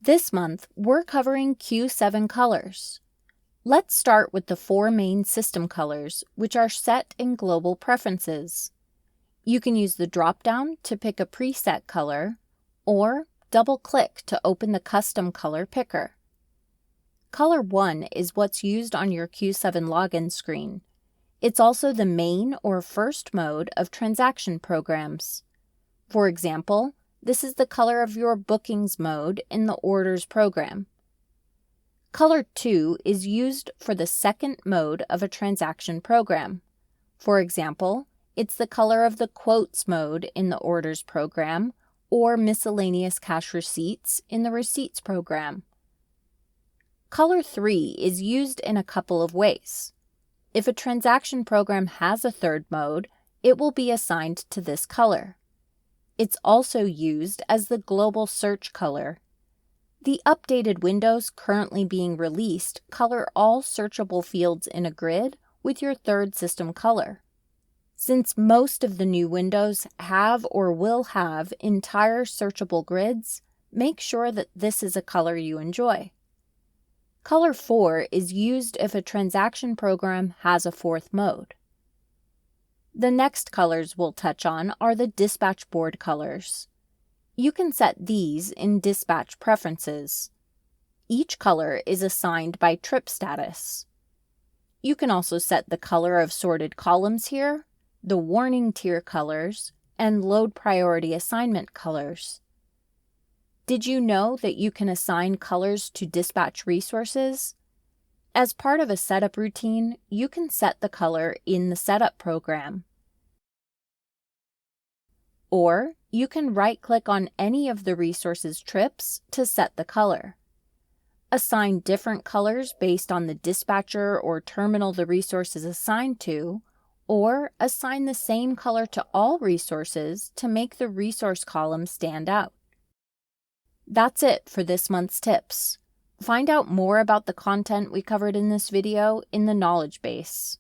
This month, we're covering Q7 colors. Let's start with the 4 main system colors, which are set in Global Preferences. You can use the drop-down to pick a preset color, or double-click to open the custom color picker. Color 1 is what's used on your Q7 login screen. It's also the main or first mode of transaction programs. For example, this is the color of your bookings mode in the orders program. Color 2 is used for the second mode of a transaction program. For example, it's the color of the quotes mode in the orders program or miscellaneous cash receipts in the receipts program. Color 3 is used in a couple of ways. If a transaction program has a third mode, it will be assigned to this color. It's also used as the global search color. The updated windows currently being released color all searchable fields in a grid with your third system color. Since most of the new windows have or will have entire searchable grids, make sure that this is a color you enjoy. Color 4 is used if a transaction program has a fourth mode. The next colors we'll touch on are the dispatch board colors. You can set these in Dispatch Preferences. Each color is assigned by trip status. You can also set the color of sorted columns here, the warning tier colors, and load priority assignment colors. Did you know that you can assign colors to dispatch resources? As part of a setup routine, you can set the color in the setup program. Or you can right-click on any of the resource's trips to set the color. Assign different colors based on the dispatcher or terminal the resource is assigned to, or assign the same color to all resources to make the resource column stand out. That's it for this month's tips. Find out more about the content we covered in this video in the knowledge base.